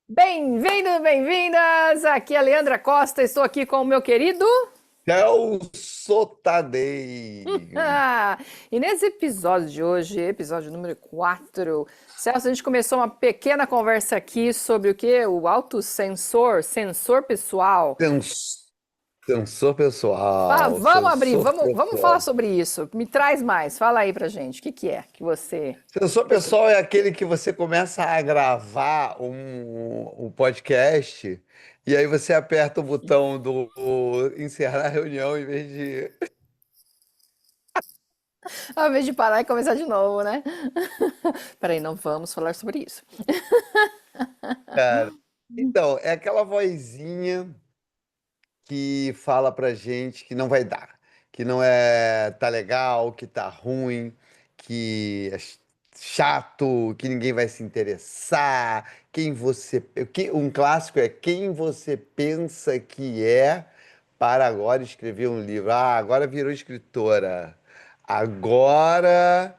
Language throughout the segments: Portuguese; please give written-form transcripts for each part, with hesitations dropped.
Bem-vindo, bem-vindas! Aqui é a Leandra Costa, estou aqui com o meu querido. Celso Tadei. E nesse episódio de hoje, episódio número 4, Celso, a gente começou uma pequena conversa aqui sobre o que? O autossensor, sensor pessoal. Sens- Sensor pessoal, Vamos abrir, sensor vamos falar pessoal. sobre isso. Me traz mais, fala aí pra gente. O que que é que você. Sensor pessoal é aquele que você começa a gravar um podcast e aí você aperta o botão do encerrar a reunião em vez de. Ao invés de parar e começar de novo, né? Peraí, não vamos falar sobre isso. Cara, então, é aquela vozinha que fala pra gente que não vai dar, que não é tá legal, que tá ruim, que é chato, que ninguém vai se interessar, um clássico é quem você pensa que é para agora escrever um livro. Ah, agora virou escritora. Agora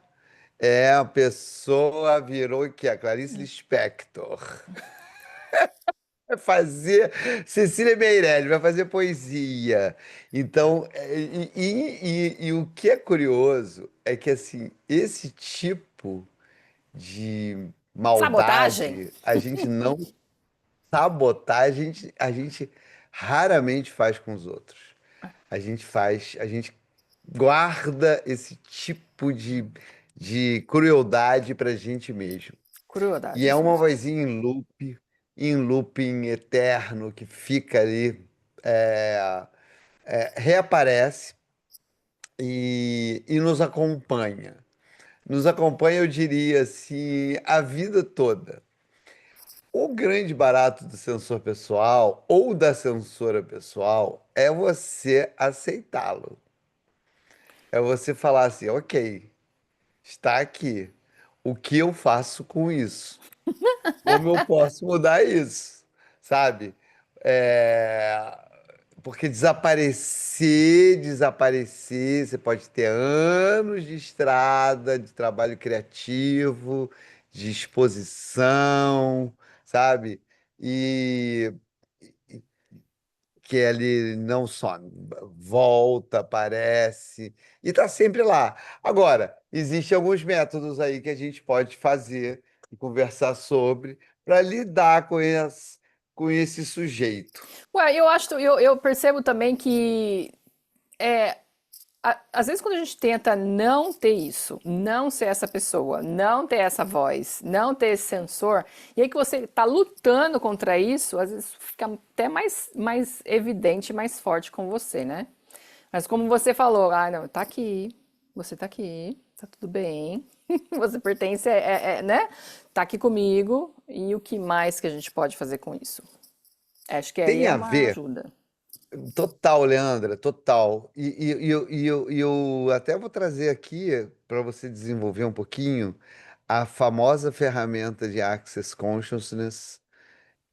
a pessoa virou que a Clarice Lispector. Vai fazer Cecília Meirelles, vai fazer poesia. Então, e o que é curioso é que assim, esse tipo de Sabotagem? maldade a gente não sabotar, a gente raramente faz com os outros. A gente guarda esse tipo de crueldade pra gente mesmo. Crueldade, E é isso uma mesmo. vozinha em looping eterno, que fica ali, é, reaparece e nos acompanha. Nos acompanha, eu diria assim, a vida toda. O grande barato do sensor pessoal ou da censora pessoal é você aceitá-lo. É você falar assim, ok, está aqui. O que eu faço com isso? Como eu posso mudar isso, sabe? É, Porque desaparecer, você pode ter anos de estrada, de trabalho criativo, de exposição, sabe? E que ele não some, volta, aparece e está sempre lá. Agora, existem alguns métodos aí que a gente pode fazer e conversar sobre para lidar com esse sujeito. Ué, eu percebo também que às vezes quando a gente tenta não ter isso, não ser essa pessoa, não ter essa voz, não ter esse sensor, e aí que você está lutando contra isso, às vezes fica até mais evidente, mais forte com você, né? Mas como você falou, ah, não, tá aqui, tá tudo bem, você pertence, né? Tá aqui comigo, e o que mais que a gente pode fazer com isso? Acho que aí Tem é a uma ver, ajuda. total, Leandra, total. E eu até vou trazer aqui para você desenvolver um pouquinho a famosa ferramenta de Access Consciousness,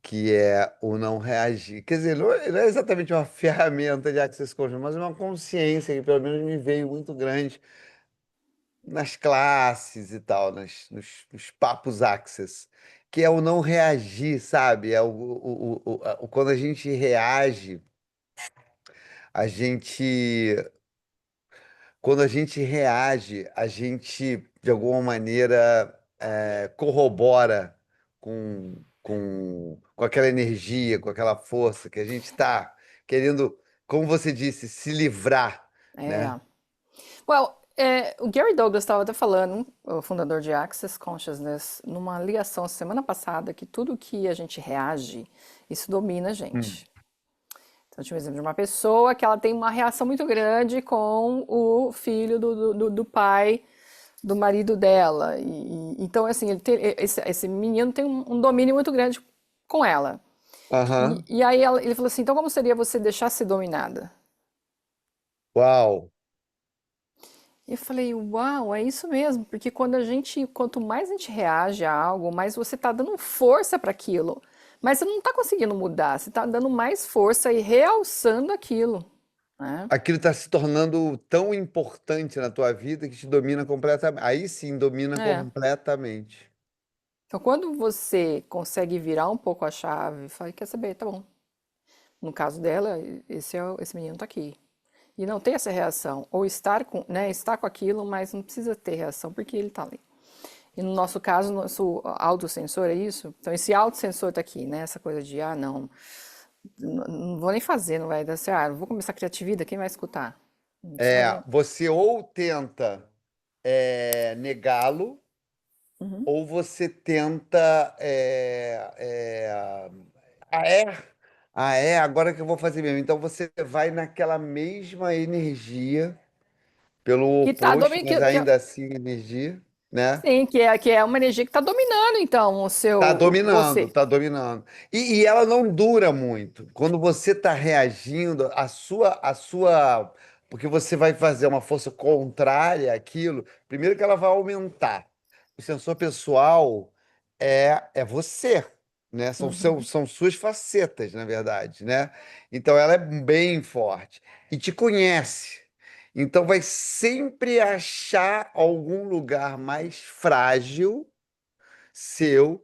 que é o não reagir. Quer dizer, não é exatamente uma ferramenta de access consciousness, mas uma consciência que pelo menos me veio muito grande nas classes e tal, nos papos access, que é o não reagir, sabe? Quando a gente reage, a gente, quando a gente reage, a gente de alguma maneira corrobora com aquela energia, com aquela força que a gente está querendo, como você disse, se livrar, né? É. O Gary Douglas estava até falando, o fundador de Access Consciousness, numa ligação semana passada, que tudo que a gente reage, isso domina a Hum. gente. Então, eu tinha um exemplo de uma pessoa que ela tem uma reação muito grande com o filho do pai do marido dela. Então, assim, esse menino tem um domínio muito grande com ela. Aham. E aí ele falou assim: então, como seria você deixar ser dominada? Uau. E eu falei, uau, é isso mesmo, porque quanto mais a gente reage a algo, mais você está dando força para aquilo. Mas você não está conseguindo mudar, você está dando mais força e realçando aquilo, né? Aquilo está se tornando tão importante na tua vida que te domina completamente. Aí sim, domina É. completamente. Então, quando você consegue virar um pouco a chave, fala, quer saber, tá bom. No caso dela, esse menino tá aqui. E não ter essa reação. Ou estar com, né, estar com aquilo, mas não precisa ter reação, porque ele tá ali. E no nosso caso, nosso autossensor é isso. Então, esse autossensor tá aqui, né? Essa coisa de, não, não vou nem fazer, não vai dar certo. Não vou começar a criar vida, quem vai escutar? Você vai. Você ou tenta negá-lo, Uhum. ou você tenta. Ah, é? Ah, é? Agora que eu vou fazer mesmo. Então você vai naquela mesma energia, pelo Que tá oposto, dominando. mas ainda assim energia, né? Sim, que é uma energia que está dominando, então, você. Tá dominando. E ela não dura muito. Quando você está reagindo, porque você vai fazer uma força contrária àquilo, primeiro que ela vai aumentar. O sensor pessoal é você, né? Uhum. São suas facetas, na verdade, né? Então ela é bem forte e te conhece. Então vai sempre achar algum lugar mais frágil seu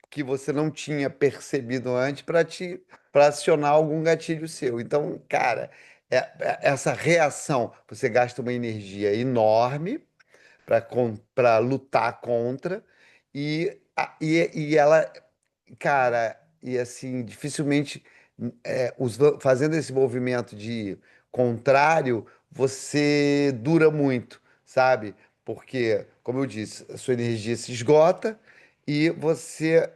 que você não tinha percebido antes para acionar algum gatilho seu. Então, cara, essa reação, você gasta uma energia enorme para lutar contra e ela, cara, e assim, dificilmente fazendo esse movimento de contrário, você dura muito, sabe? Porque, como eu disse, a sua energia se esgota e você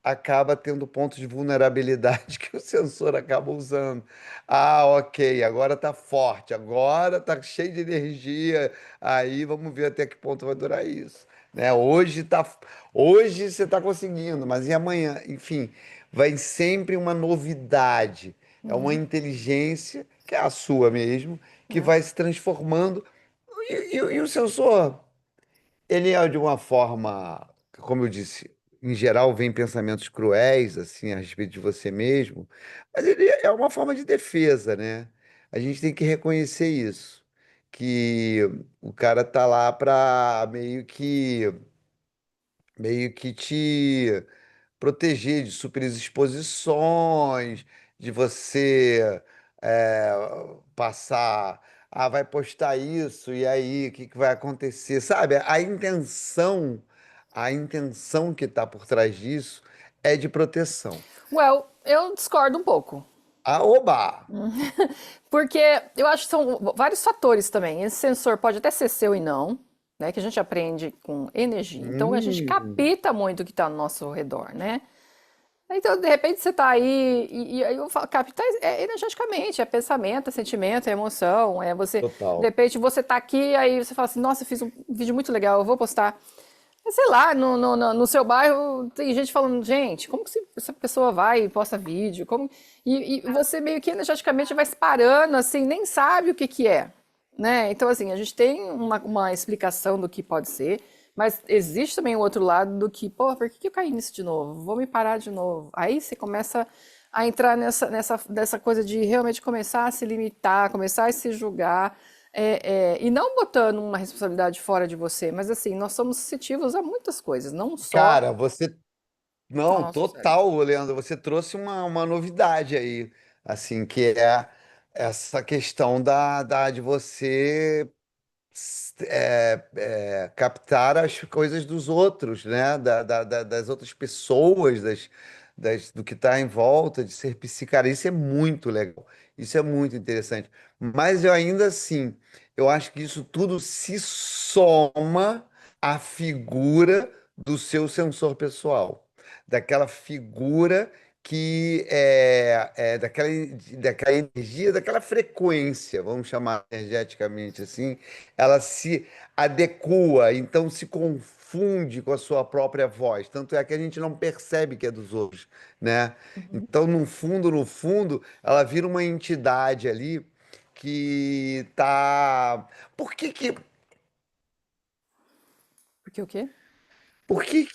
acaba tendo pontos de vulnerabilidade que o sensor acaba usando. Ah, ok, agora tá forte, agora tá cheio de energia. Aí vamos ver até que ponto vai durar isso, né? Hoje você está conseguindo, mas e amanhã? Enfim, vai sempre uma novidade. É uma Uhum. inteligência, que é a sua mesmo, que É. vai se transformando. E o sensor, ele é de uma forma, como eu disse, em geral vem pensamentos cruéis, assim, a respeito de você mesmo, mas ele é uma forma de defesa, né? A gente tem que reconhecer isso, que o cara tá lá para meio que te proteger de superexposições, de você é, passar, vai postar isso, e aí, o que que vai acontecer? Sabe, a intenção que está por trás disso é de proteção. Well, eu discordo um pouco. Oba! Porque eu acho que são vários fatores também. Esse sensor pode até ser seu e não, né? Que a gente aprende com energia. Então a gente Hum, capta muito o que está ao nosso redor, né? Então, de repente, você está aí, e aí eu falo, captar energeticamente, é pensamento, é sentimento, é emoção, é você, de total. repente, você está aqui, aí você fala assim, nossa, eu fiz um vídeo muito legal, eu vou postar. Mas, sei lá, no seu bairro tem gente falando, gente, como que essa pessoa vai e posta vídeo? E você meio que energeticamente vai se parando, assim, nem sabe o que que é, né? Então, assim, a gente tem uma explicação do que pode ser, mas existe também o outro lado do que, pô, por que que eu caí nisso de novo? Vou me parar de novo. Aí você começa a entrar nessa coisa de realmente começar a se limitar, começar a se julgar, e não botando uma responsabilidade fora de você, mas assim, nós somos sensitivos a muitas coisas, não só Cara, você. ao Não, nosso cérebro. total, Leandro. Você trouxe uma novidade aí, assim, que é essa questão de você captar as coisas dos outros, né? Das outras pessoas, do que está em volta, de ser psicara. Isso é muito legal. Isso é muito interessante. Mas eu ainda assim, eu acho que isso tudo se soma à figura do seu sensor pessoal, daquela figura que daquela energia, daquela frequência, vamos chamar energeticamente assim, ela se adequa, então se confunde com a sua própria voz. Tanto é que a gente não percebe que é dos outros, né? Uhum. Então, no fundo, ela vira uma entidade ali que tá. Por que que, Porque o quê? por que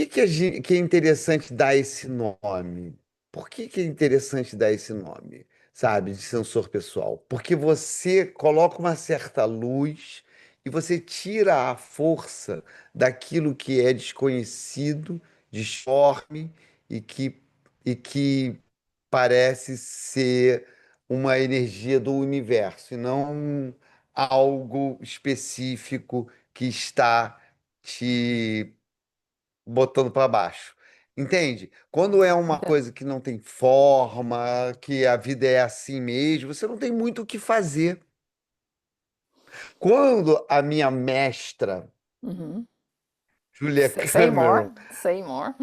que, que é interessante dar esse nome? Por que que é interessante dar esse nome, sabe, de sensor pessoal? Porque você coloca uma certa luz e você tira a força daquilo que é desconhecido, disforme e e que parece ser uma energia do universo e não algo específico que está te botando para baixo. Entende? Quando é uma Entendo. coisa que não tem forma, que a vida é assim mesmo, você não tem muito o que fazer. Quando a minha mestra, Uhum. Julia Say more, Cameron, say more.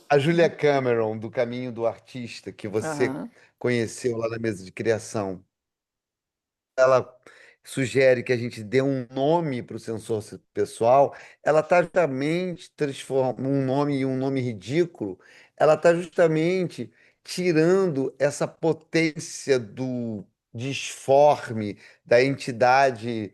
a Julia Cameron do Caminho do Artista, que você Aham. conheceu lá na mesa de criação, ela sugere que a gente dê um nome para o sensor pessoal, ela está justamente transformando um nome em um nome ridículo, ela está justamente tirando essa potência do disforme, da entidade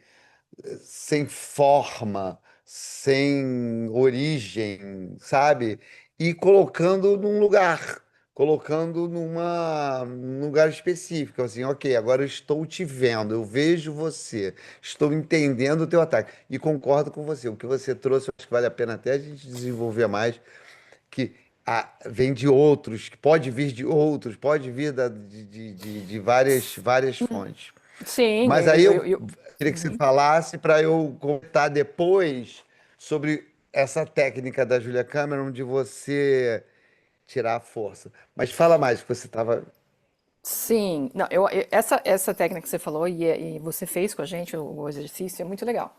sem forma, sem origem, sabe? E colocando num lugar, colocando num lugar específico, assim, ok, agora eu estou te vendo, eu vejo você, estou entendendo o teu ataque e concordo com você. O que você trouxe, eu acho que vale a pena até a gente desenvolver mais, que vem de outros, que pode vir de outros, pode vir de várias fontes. Sim, Mas aí eu queria que você uhum. falasse para eu comentar depois sobre essa técnica da Julia Cameron de você tirar a força. Mas fala mais que você estava. Sim, não, essa técnica que você falou e você fez com a gente, o exercício, é muito legal.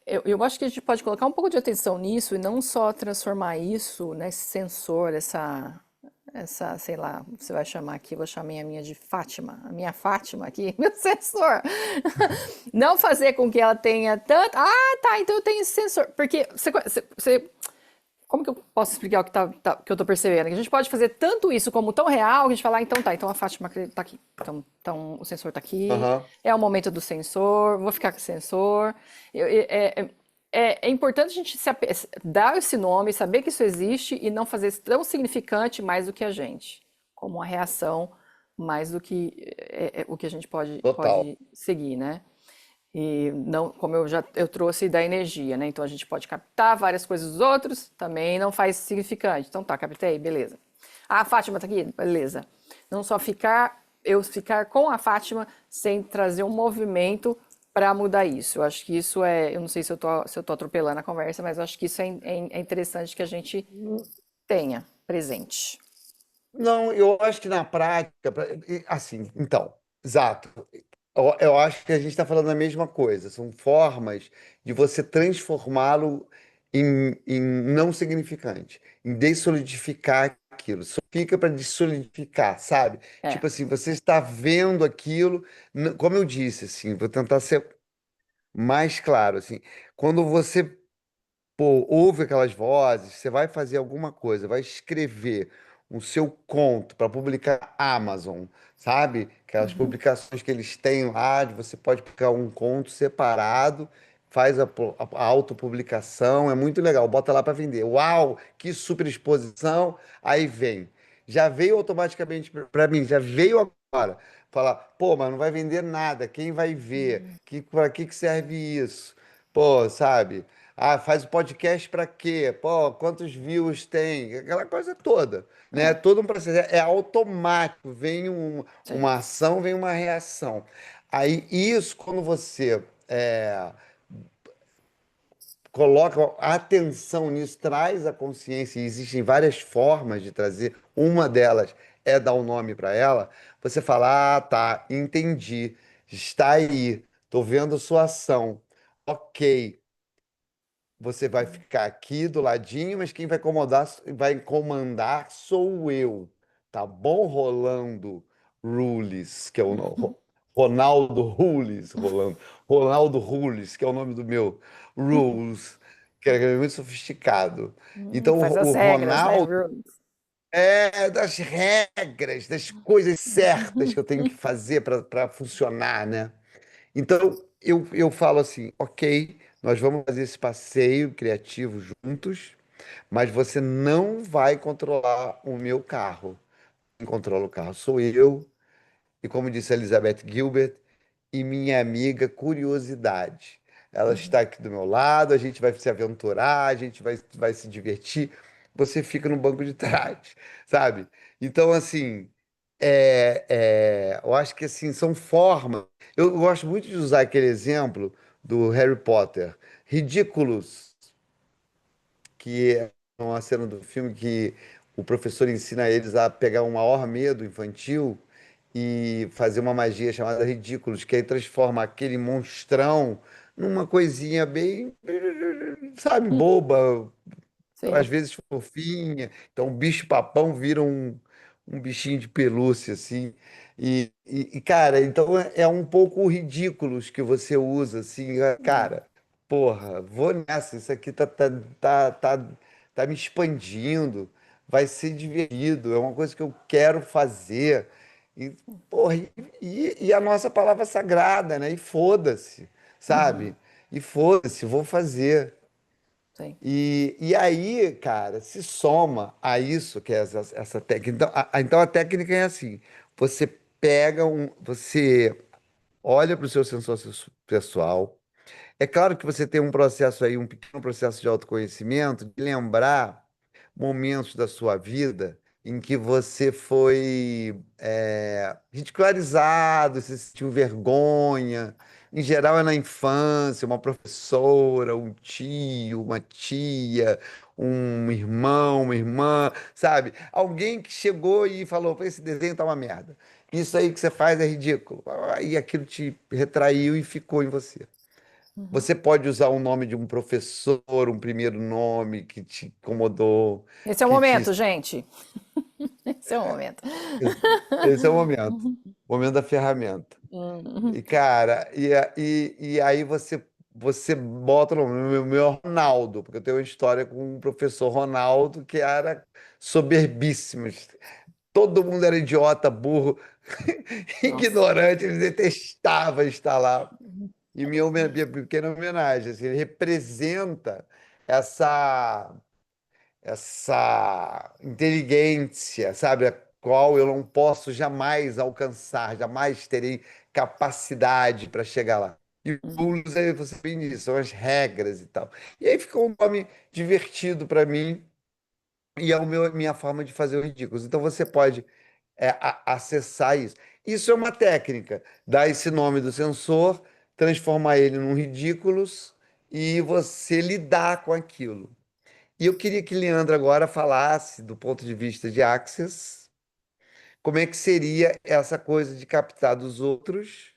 Eu acho que a gente pode colocar um pouco de atenção nisso e não só transformar isso nesse sensor, sei lá, você vai chamar aqui, eu vou chamar a minha de Fátima, a minha Fátima aqui, meu sensor. Não fazer com que ela tenha tanto. Ah, tá, então eu tenho esse sensor. Porque como que eu posso explicar o que, que eu tô percebendo? Que a gente pode fazer tanto isso como tão real, que a gente fala, ah, então tá, então a Fátima tá aqui. Então o sensor tá aqui, Aham. é o momento do sensor, vou ficar com o sensor. É importante a gente dar esse nome, saber que isso existe e não fazer isso tão significante mais do que a gente, como uma reação mais do que o que a gente Total. pode seguir, né? E não, como eu trouxe da energia, né? Então a gente pode captar várias coisas dos outros, também não faz significante. Então tá, captei, beleza. Ah, a Fátima tá aqui, beleza. Não só eu ficar com a Fátima sem trazer um movimento para mudar isso. Eu acho que isso eu não sei se eu tô atropelando a conversa, mas eu acho que isso é interessante que a gente tenha presente. Não, eu acho que na prática, assim, então, exato. Eu acho que a gente está falando a mesma coisa. São formas de você transformá-lo em não significante, em dessolidificar aquilo. Só fica para dessolidificar, sabe? É. Tipo assim, você está vendo aquilo, como eu disse, assim, vou tentar ser mais claro, assim, quando você pô, ouve aquelas vozes, você vai fazer alguma coisa, vai escrever o seu conto para publicar na Amazon, sabe? Aquelas Uhum, publicações que eles têm lá, de você pode publicar um conto separado, faz a autopublicação, é muito legal, bota lá para vender. Uau, que super exposição! Aí vem. Já veio automaticamente para mim, já veio agora. Falar, pô, mas não vai vender nada, quem vai ver? Para que serve isso? Pô, sabe? Ah, faz o podcast para quê? Pô, quantos views tem? Aquela coisa toda, né? é, Todo um processo. É automático. sim. Uma ação, vem uma reação. Aí, isso, quando você coloca a atenção nisso, traz a consciência, e existem várias formas de trazer, uma delas é dar um nome para ela, você fala, ah, tá, entendi, está aí, tô vendo sua ação, ok. Você vai ficar aqui do ladinho, mas quem vai comandar sou eu. Tá bom, Rolando Rules, que é o Ronaldo Rules, Ronaldo Rules, que é o nome do meu Rules, que é muito sofisticado. Então, Faz as o regras, né? Ronaldo é das regras, das coisas certas que eu tenho que fazer para funcionar, né? Então, eu falo assim, ok, nós vamos fazer esse passeio criativo juntos, mas você não vai controlar o meu carro. Quem controla o carro sou eu. E como disse a Elizabeth Gilbert, e minha amiga curiosidade. Ela está aqui do meu lado, a gente vai se aventurar, a gente vai se divertir. Você fica no banco de trás, sabe? Então, assim, eu acho que assim, são formas. Eu gosto muito de usar aquele exemplo do Harry Potter. Ridículos, que é uma cena do filme que o professor ensina eles a pegar um maior medo infantil e fazer uma magia chamada Ridículos, que aí transforma aquele monstrão numa coisinha bem, sabe, boba, às Sim. vezes fofinha. Então, o bicho-papão vira um bichinho de pelúcia, assim. Cara, então é um pouco ridículos que você usa, assim, cara, porra, vou nessa, isso aqui tá me expandindo, vai ser divertido, é uma coisa que eu quero fazer. E, porra, e a nossa palavra sagrada, né? E foda-se, Uhum. sabe? E foda-se, vou fazer. Sim. E aí, cara, se soma a isso, que é essa técnica. Então então a técnica é assim: você você olha para o seu sensor pessoal. É claro que você tem um processo aí, um pequeno processo de autoconhecimento, de lembrar momentos da sua vida em que você foi ridicularizado, se sentiu vergonha. Em geral, é na infância, uma professora, um tio, uma tia, um irmão, uma irmã, sabe? Alguém que chegou e falou: "Pô, esse desenho tá uma merda. Isso aí que você faz é ridículo." E aquilo te retraiu e ficou em você. Uhum. Você pode usar o nome de um professor, um primeiro nome que te incomodou, Esse é o que te. momento, gente. Esse é o momento. Esse é o momento da ferramenta. Uhum. E, cara, e aí você bota o nome, meu é Ronaldo, porque eu tenho uma história com um professor Ronaldo que era soberbíssimo. Todo mundo era idiota, burro, Nossa. ignorante, ele detestava estar lá. E minha pequena homenagem, assim, ele representa essa essa inteligência, sabe, a qual eu não posso jamais alcançar, jamais terei capacidade para chegar lá. E o Uhum. rules, aí você vê nisso, são as regras e tal. E aí ficou um nome divertido para mim e é minha forma de fazer os ridículos. Então você pode acessar isso. Isso é uma técnica, dar esse nome do sensor, transformar ele num ridículos e você lidar com aquilo. E eu queria que Leandro agora falasse, do ponto de vista de Access, como é que seria essa coisa de captar dos outros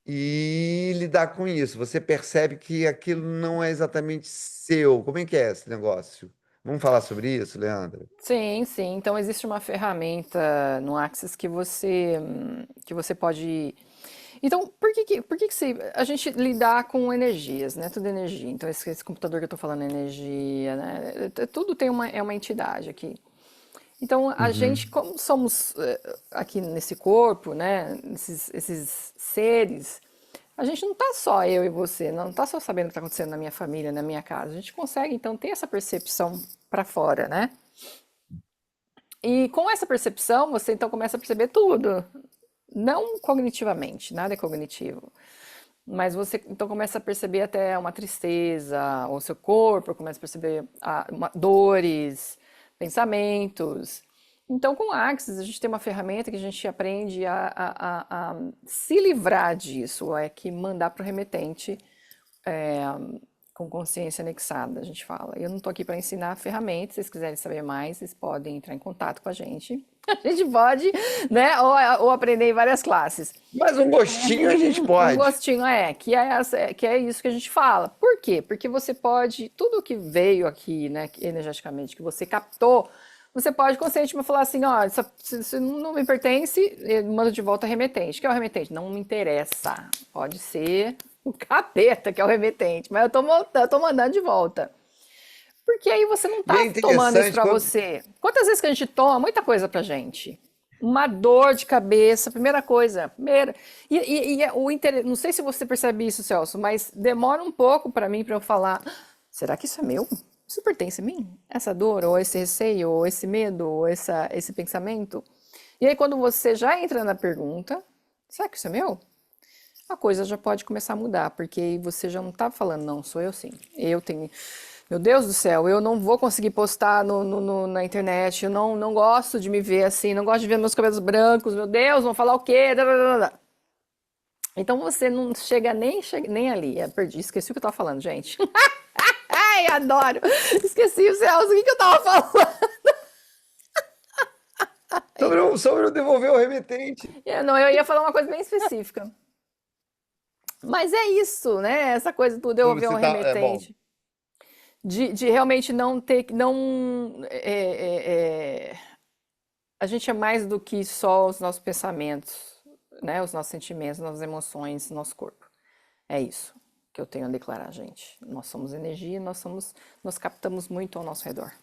e lidar com isso. Você percebe que aquilo não é exatamente seu. Como é que é esse negócio? Vamos falar sobre isso, Leandro? Sim, sim. Então existe uma ferramenta no Axis que você pode. Então, por que a gente lidar com energias, né? Tudo é energia. Então esse computador que eu estou falando é energia, né? Tudo tem é uma entidade aqui. Então a gente, Uhum. como somos aqui nesse corpo, né? Esses seres, a gente não tá só eu e você, não tá só sabendo o que está acontecendo na minha família, na minha casa. A gente consegue então ter essa percepção para fora, né? E com essa percepção, você então começa a perceber tudo. Não cognitivamente, nada é cognitivo. Mas você então começa a perceber até uma tristeza, o seu corpo começa a perceber dores, pensamentos. Então, com o Axis, a gente tem uma ferramenta que a gente aprende a se livrar disso, é que mandar para o remetente com consciência anexada, a gente fala. Eu não estou aqui para ensinar ferramentas, se vocês quiserem saber mais, vocês podem entrar em contato com a gente. A gente pode, né, ou aprender em várias classes. Mas um gostinho a gente Um pode. gostinho que é isso que a gente fala. Por quê? Porque você pode, tudo que veio aqui, né, energeticamente, que você captou, você pode conscientemente falar assim, ó, isso não me pertence, manda de volta remetente. O que é o remetente? Não me interessa. Pode ser o capeta que é o remetente, mas eu tô mandando de volta. Porque aí você não E é tá tomando isso interessante pra quando. você. Quantas vezes que a gente toma muita coisa pra gente? Uma dor de cabeça, primeira coisa. Primeira. Não sei se você percebe isso, Celso, mas demora um pouco pra mim pra eu falar: "Ah, será que isso é meu? Isso pertence a mim? Essa dor, ou esse receio, ou esse medo, ou esse pensamento?" E aí, quando você já entra na pergunta, será que isso é meu? a coisa já pode começar a mudar, porque aí você já não tá falando, não, sou eu sim. Eu tenho. Meu Deus do céu, eu não vou conseguir postar na internet, eu não gosto de me ver assim, não gosto de ver meus cabelos brancos, meu Deus, vão falar o quê? Então você não chega nem ali. Perdi, esqueci o que eu tava falando, gente. Ai, adoro! Esqueci, Celso, o que eu tava falando? Sobre o devolver o remetente. Não, eu ia falar uma coisa bem específica. Mas é isso, né? Essa coisa do devolver um Você tá, é bom. remetente. De realmente não ter. Não, a gente é mais do que só os nossos pensamentos, né? Os nossos sentimentos, nossas emoções, nosso corpo. É isso que eu tenho a declarar, gente. Nós somos energia, nós captamos muito ao nosso redor.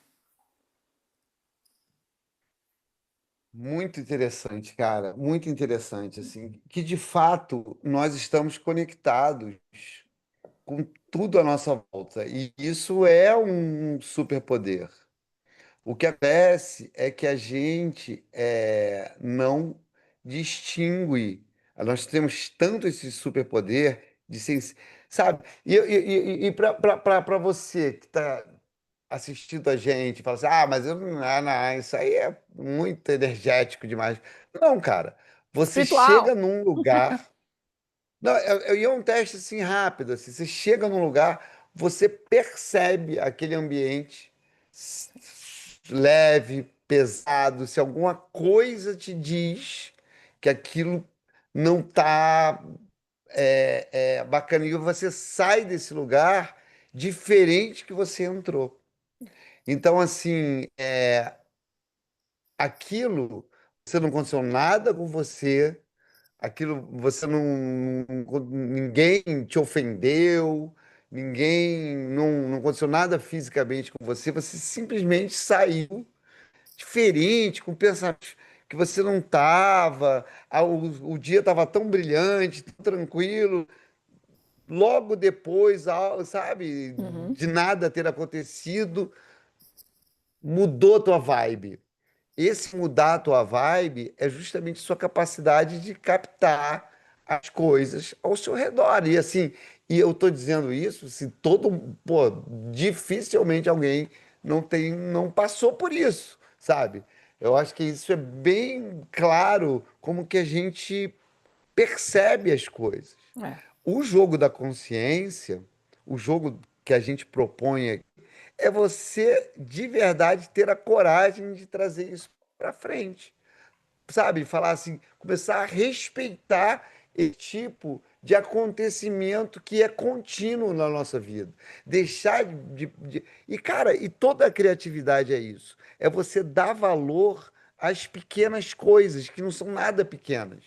Muito interessante, cara. Muito interessante, assim, que de fato nós estamos conectados com tudo à nossa volta. E isso é um superpoder. O que acontece é que a gente não distingue. Nós temos tanto esse superpoder de ser, sabe? E para você que está assistindo a gente, fala assim, mas eu não, isso aí é muito energético demais. Não, cara. Você chega Espiritual. num lugar. Não, e é um teste assim rápido. Assim, você chega num lugar, você percebe aquele ambiente leve, pesado. Se alguma coisa te diz que aquilo não está bacana, e você sai desse lugar diferente que você entrou. Então, assim, aquilo, você não aconteceu nada com você. Aquilo, você ninguém te ofendeu, ninguém, não aconteceu nada fisicamente com você, você simplesmente saiu diferente, com pensamentos que você não estava, o dia estava tão brilhante, tão tranquilo, logo depois, sabe, Uhum, de nada ter acontecido, mudou a tua vibe. Esse mudar a tua vibe é justamente sua capacidade de captar as coisas ao seu redor. E assim, e eu tô dizendo isso, se pô, dificilmente alguém não passou por isso, sabe? Eu acho que isso é bem claro como que a gente percebe as coisas. é. O jogo da consciência, o jogo que a gente propõe aqui, é você de verdade ter a coragem de trazer isso para frente, sabe? Falar assim, começar a respeitar esse tipo de acontecimento que é contínuo na nossa vida. Deixar E, cara, e toda a criatividade é isso. É você dar valor às pequenas coisas, que não são nada pequenas.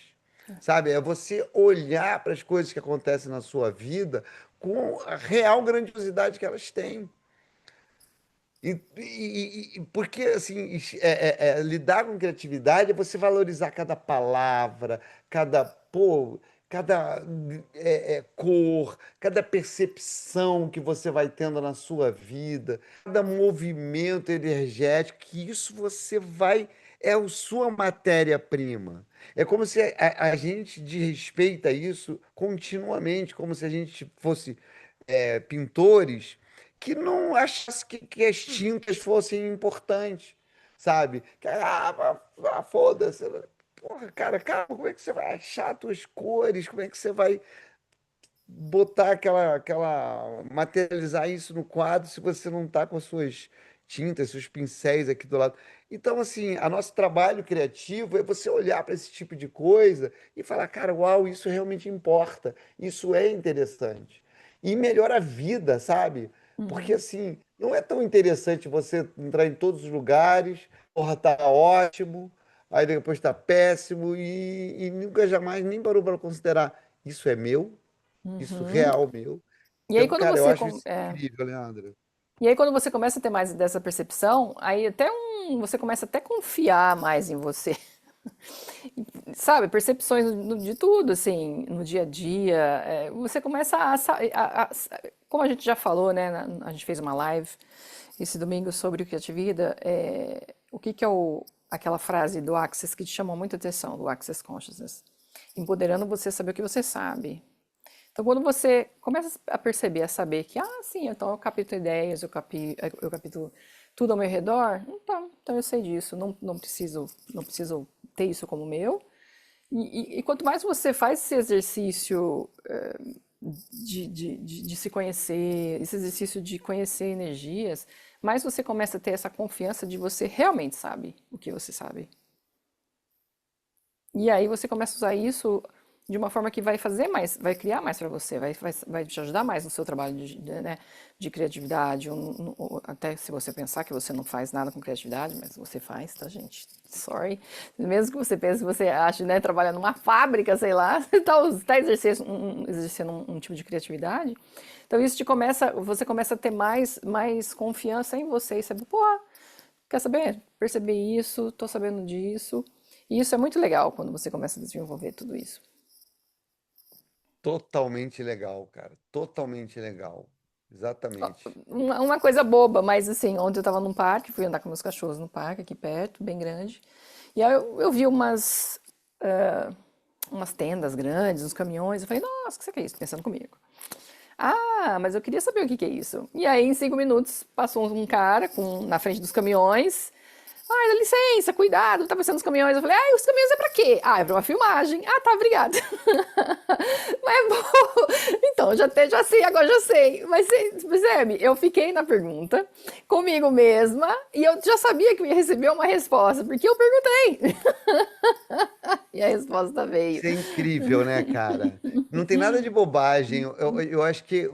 Sabe? É você olhar para as coisas que acontecem na sua vida com a real grandiosidade que elas têm. Porque assim, lidar com criatividade é você valorizar cada palavra, cada cor, cada percepção que você vai tendo na sua vida, cada movimento energético, que isso você vai, é a sua matéria-prima. É como se a gente desrespeita isso continuamente, como se a gente fosse pintores que não achasse que as tintas fossem importantes, sabe? Foda-se. Porra, cara, calma, como é que você vai achar as tuas cores? Como é que você vai botar materializar isso no quadro se você não está com as suas tintas, seus pincéis aqui do lado? Então, assim, o nosso trabalho criativo é você olhar para esse tipo de coisa e falar, cara, uau, isso realmente importa, isso é interessante. E melhora a vida, sabe? Porque, Uhum, assim, não é tão interessante você entrar em todos os lugares, porra, tá ótimo, aí depois tá péssimo e nunca jamais nem parou para considerar, isso é meu? Isso uhum. real meu. E aí Então, quando cara, eu você acho isso incrível, Leandro. e aí quando você começa a ter mais dessa percepção, aí você começa até a confiar mais em você. Sabe, percepções de tudo, assim, no dia a dia. Você começa como a gente já falou, né? A gente fez uma live esse domingo sobre o criatividade. O que que é aquela frase do Access que te chamou muita atenção, do Access Consciousness? Empoderando você a saber o que você sabe. Então, quando você começa a perceber, a saber que, sim, então eu capto ideias, eu capto tudo ao meu redor, então eu sei disso, não preciso ter isso como meu. E quanto mais você faz esse exercício de se conhecer, esse exercício de conhecer energias, mais você começa a ter essa confiança de você realmente sabe o que você sabe. E aí você começa a usar isso de uma forma que vai fazer mais, vai criar mais para você, vai te ajudar mais no seu trabalho né, de criatividade. Até se você pensar que você não faz nada com criatividade, mas você faz, tá, gente? Sorry. Mesmo que você pense que você ache, né, trabalhando numa fábrica, sei lá, você está exercendo um tipo de criatividade. Então isso você começa a ter mais confiança em você e saber, pô, quer saber? Percebi isso, tô sabendo disso. E isso é muito legal quando você começa a desenvolver tudo isso. Totalmente legal, cara. Totalmente legal. Exatamente. Uma coisa boba, mas assim, ontem eu tava num parque, fui andar com meus cachorros no parque aqui perto, bem grande. E aí eu vi umas tendas grandes, uns caminhões. Eu falei, nossa, o que é isso? Pensando comigo. Mas eu queria saber o que é isso. E aí, em 5 minutos, passou um cara na frente dos caminhões. Dá licença, cuidado, tá passando os caminhões. Eu falei, os caminhões é pra quê? É pra uma filmagem. Tá, obrigada. Mas é bom. Então, já sei, agora já sei. Mas você percebe? Eu fiquei na pergunta comigo mesma e eu já sabia que eu ia receber uma resposta, porque eu perguntei. E a resposta veio. Isso é incrível, né, cara? Não tem nada de bobagem. Eu acho que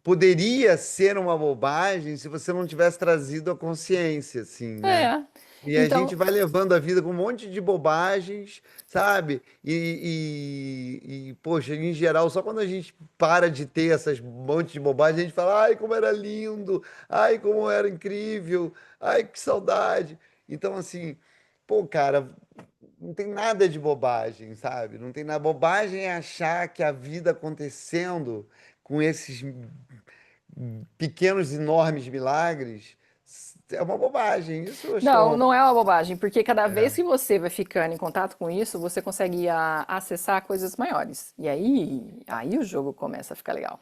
poderia ser uma bobagem se você não tivesse trazido a consciência, assim, né? É. E a gente Então, vai levando a vida com um monte de bobagens, sabe? Poxa, em geral, só quando a gente para de ter essas monte de bobagens, a gente fala, ai, como era lindo, ai, como era incrível, ai, que saudade. Então, assim, pô, cara, não tem nada de bobagem, sabe? Não tem nada. Bobagem é achar que a vida acontecendo com esses pequenos, enormes milagres é uma bobagem. Isso eu acho que é não, uma. não é uma bobagem, porque cada vez É. que você vai ficando em contato com isso, você consegue acessar coisas maiores. E aí o jogo começa a ficar legal.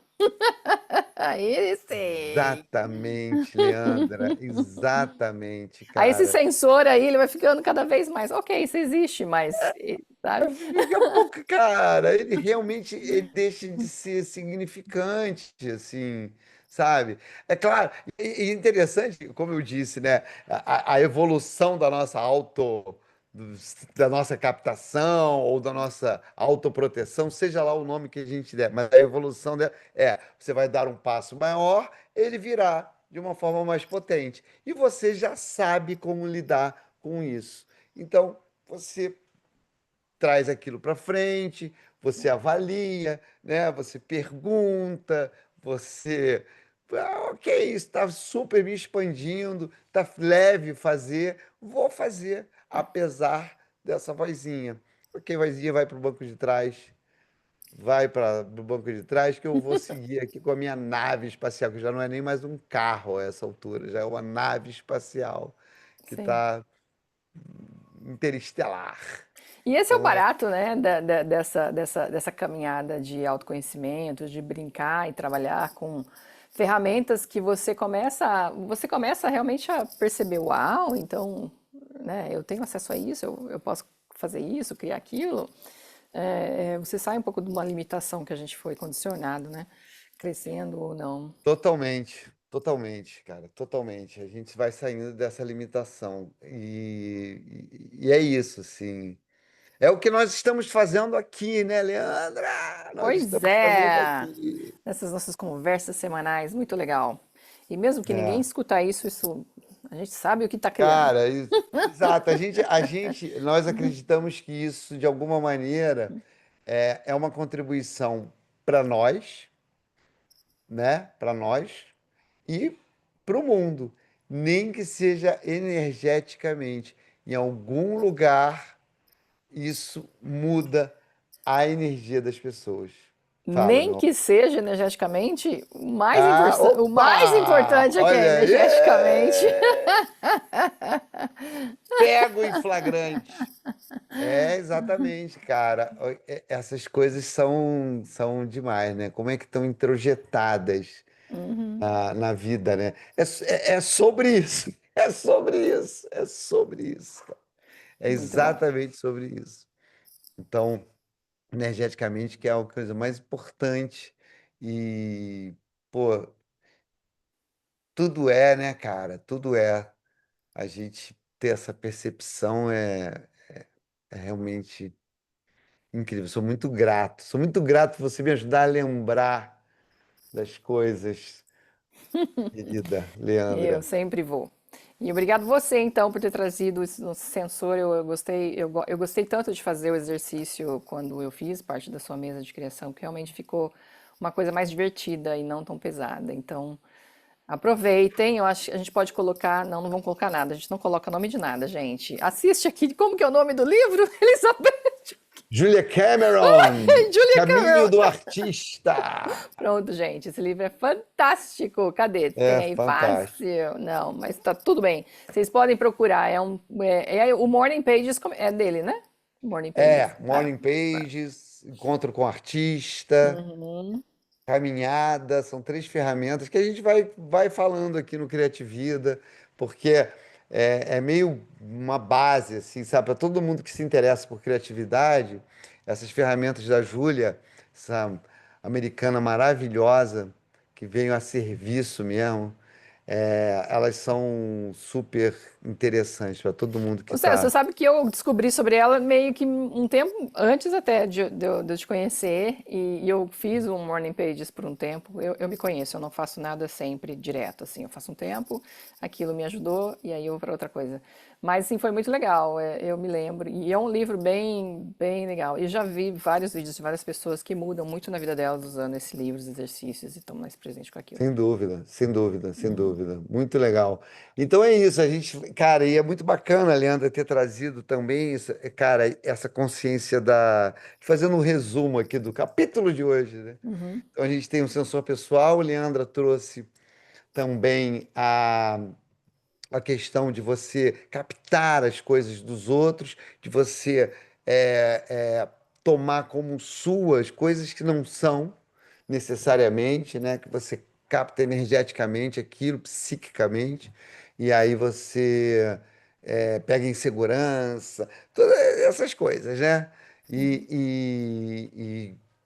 Aí sim. Exatamente, Leandra. Exatamente, Aí esse cara. sensor aí, ele vai ficando cada vez mais. Ok, isso existe, mas, sabe? Daqui a pouco, cara, ele realmente ele deixa de ser significante, assim, sabe? É claro, e interessante, como eu disse, né? A evolução da nossa da nossa captação ou da nossa autoproteção, seja lá o nome que a gente der, mas a evolução dela você vai dar um passo maior, ele virá de uma forma mais potente. E você já sabe como lidar com isso. Então, você traz aquilo para frente, você avalia, né? Você pergunta, você, ok, isso está super me expandindo, está leve fazer, vou fazer, apesar dessa vozinha. Ok, vozinha, vai para o banco de trás, vai para o banco de trás, que eu vou seguir aqui com a minha nave espacial, que já não é nem mais um carro a essa altura, já é uma nave espacial que Sim. está interestelar. E esse é o Então, barato, né, dessa caminhada de autoconhecimento, de brincar e trabalhar com ferramentas que você começa realmente a perceber, uau, então, né, eu tenho acesso a isso, eu posso fazer isso, criar aquilo. Você sai um pouco de uma limitação que a gente foi condicionado, né, crescendo ou não. totalmente, totalmente, cara, totalmente. A gente vai saindo dessa limitação. E é isso, assim. É o que nós estamos fazendo aqui, né, Leandra? Nós Pois estamos fazendo é, aqui. nessas nossas conversas semanais, muito legal. E mesmo que ninguém É. escuta isso, a gente sabe o que está criando. Cara, exato. Nós acreditamos que isso, de alguma maneira, é uma contribuição para nós, né? Para nós e para o mundo, nem que seja energeticamente. Em algum lugar, isso muda a energia das pessoas. Fala, Nem meu. que seja energeticamente, o mais Opa! importante é que é Olha aí! energeticamente. Pego em flagrante. É, exatamente, cara. Essas coisas são demais, né? Como é que estão introjetadas Uhum, na vida, né? É sobre isso. É sobre isso. É sobre isso, cara. É muito bom. exatamente sobre isso. Então, energeticamente, que é a coisa mais importante. E, pô, tudo é, né, cara? Tudo é. A gente ter essa percepção é realmente incrível. Sou muito grato. Sou muito grato por você me ajudar a lembrar das coisas, querida Eu Leandra. sempre vou. E obrigado você, então, por ter trazido esse sensor. Eu gostei, eu gostei tanto de fazer o exercício quando eu fiz parte da sua mesa de criação, que realmente ficou uma coisa mais divertida e não tão pesada. Então, aproveitem. Eu acho que a gente pode colocar. Não, não vamos colocar nada. A gente não coloca nome de nada, gente. Assiste aqui. Como que é o nome do livro? Elizabeth Julia Cameron, Julia Caminho Cameron. do Artista. Pronto, gente, esse livro é fantástico. Cadê? Tem É aí fantástico. fácil? Não, mas tá tudo bem. Vocês podem procurar. O Morning Pages é dele, né? Morning Pages. Ah, Morning Pages, Encontro com Artista. uhum. Caminhada, são três ferramentas que a gente vai falando aqui no Criativida, porque é meio uma base, assim, sabe? Para todo mundo que se interessa por criatividade, essas ferramentas da Júlia, essa americana maravilhosa, que veio a serviço mesmo, elas são super interessantes para todo mundo que Você está. sabe que eu descobri sobre ela meio que um tempo antes até de eu te conhecer, e eu fiz um Morning Pages por um tempo. Eu me conheço, eu não faço nada sempre direto, assim, eu faço um tempo, aquilo me ajudou, e aí eu vou para outra coisa. Mas, assim, foi muito legal, eu me lembro, e é um livro bem, bem legal. E já vi vários vídeos de várias pessoas que mudam muito na vida delas usando esse livro, os exercícios, e estão mais presentes com aquilo. Sem dúvida, sem dúvida, sem dúvida. Muito legal. Então é isso, a gente, cara, e é muito bacana, Leandra, ter trazido também isso, cara, essa consciência fazendo um resumo aqui do capítulo de hoje, né? Uhum. Então a gente tem um sensor pessoal, Leandra trouxe também a questão de você captar as coisas dos outros, de você tomar como suas coisas que não são necessariamente, né? Que você capta energeticamente aquilo, psiquicamente, e aí você pega insegurança, todas essas coisas, né?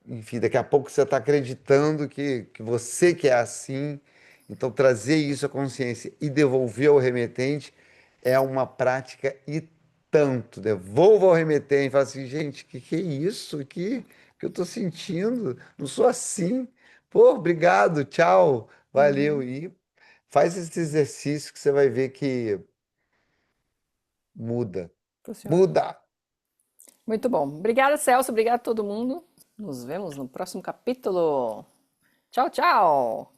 Enfim, daqui a pouco você está acreditando que você que é assim, então trazer isso à consciência e devolver ao remetente é uma prática e tanto. Devolva ao remetente, fala assim, gente, que é isso aqui que eu estou sentindo? Não sou assim. Pô, obrigado, tchau, valeu. Uhum. E faz esse exercício que você vai ver que muda. Funciona. Muda! Muito bom. Obrigada, Celso. Obrigada a todo mundo. Nos vemos no próximo capítulo. Tchau, tchau.